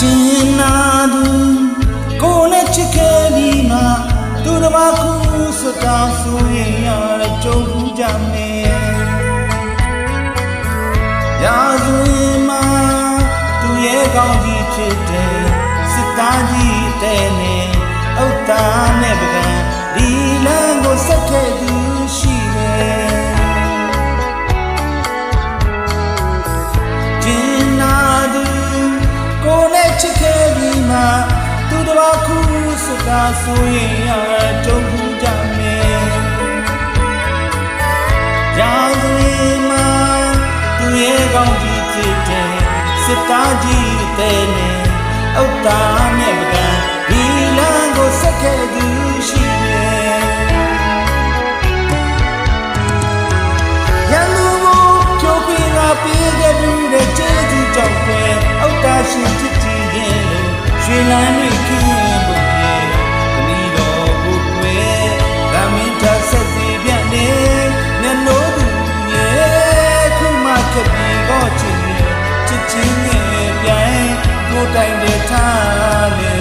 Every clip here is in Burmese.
Jinadu kone chikeli ma turba kusata suya chobu jame yazuma tuye gaudi chite sitaji tene auta ne bagan dilango sakhe du shive Jinadu kone chikeli ma turba kusata suya chobu jame yazuma tuye gaudi chite sitaji tene auta ne bagan dilango sakhe du shive yalugo chokina pige du de jeju chokwe auta shin chiti yelo shwe lan ni kin bo ye kami do bu kwe gamin tha sat si pyan ne nano du ye khu ma khat pi go chin ye chit chin ye pyan ko tai de tha le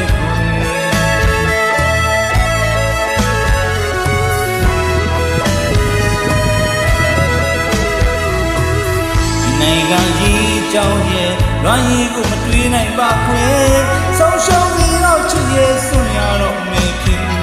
နိုင်ငံကြီးကြောင်းရဲ့လွမ်းရည်ကိုမတွေးနိုင်ပါခွေဆုံးရှုံးပြီးတော့ချစ်ရဲ့ဆွန်ရတော့မေခင်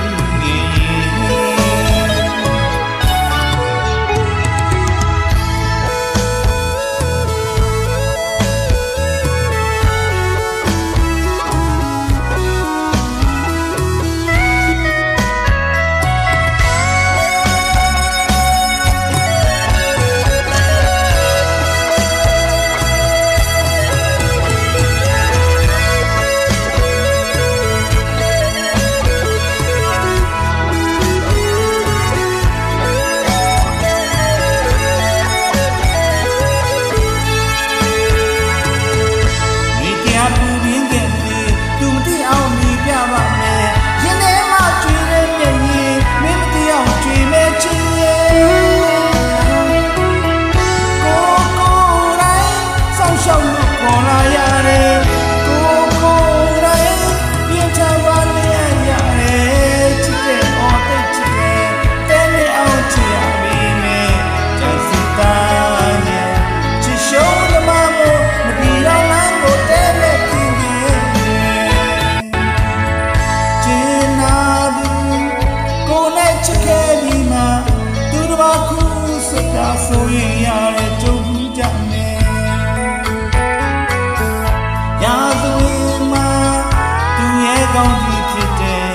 ဆိုရင်ရတဲ့ကြုံကြမယ်ရာဇဝင်မှာသူရဲ့ကောင်းကြီးဖြစ်တဲ့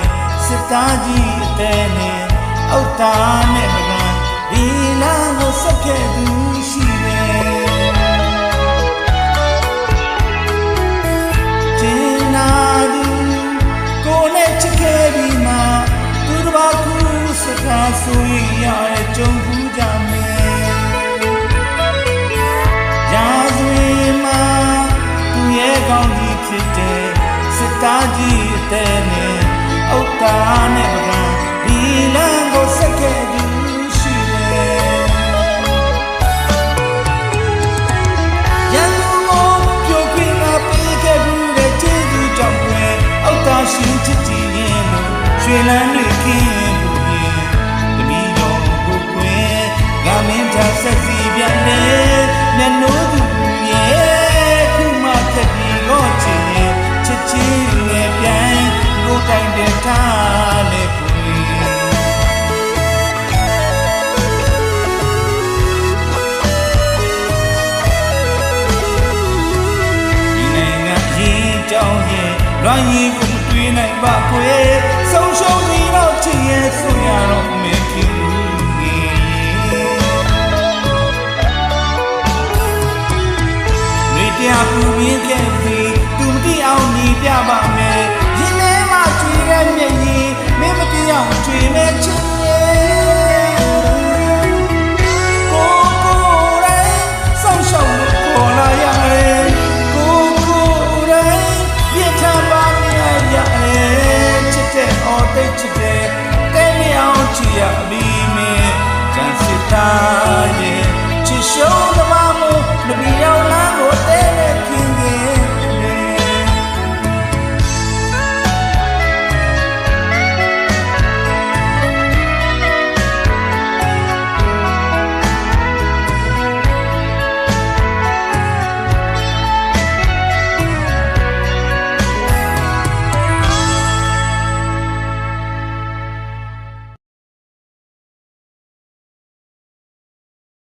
စစ်သားကြီးအတဲ့နဲ့အောက်သားနဲ့မကန်ဒီလမ်းကိုဆက်ခဲ့သူရှိတယ်ကျင်းနာသူကိုနဲ့ချစ်ခဲ့ပြီးမှသူတစ်ပါးကူစကားဆိုရင်ရတဲ့ကြုံကြမယ်ကောင်းကြီးဖြစ်တဲ့စစ်သားကြီးအတဲ့နဲ့အောက်သားနဲ့မကန်ဒီလမ်းကိုဆက်ခဲ့သူရှိတယ်ရန်ကုန်ကိုပြိုခွေငါပေးခဲ့ဘူးတဲ့ကျေးဇူးကြောင့်ပဲအောက်သားရှင်ချစ်ကြည်ရင်လို့ရွှေလန်းတွေခင်းလို့ရင်တမီတော်ကိုကွယ်ငါမင်းသားဆက်စီပြန်လေမျက်နှိုးသူရဲ့ခုမှခက်ပြီးတိုင်တဲ့ထားလေပွေဒီနိုင်ငံကြီးကြောင်းရဲ့လွမ်းရည်ကိုမတွေးနိုင်ပါခွေဆုံးရှုံးပြီးတော့ချစ်ရဲ့ဆိုရတော့မေခင်နေတရားပူပြင်းခဲ့ပြီးသူမသိအောင်ညီပြပါမယ်မင်းမတရားချွေမဲ့ချင်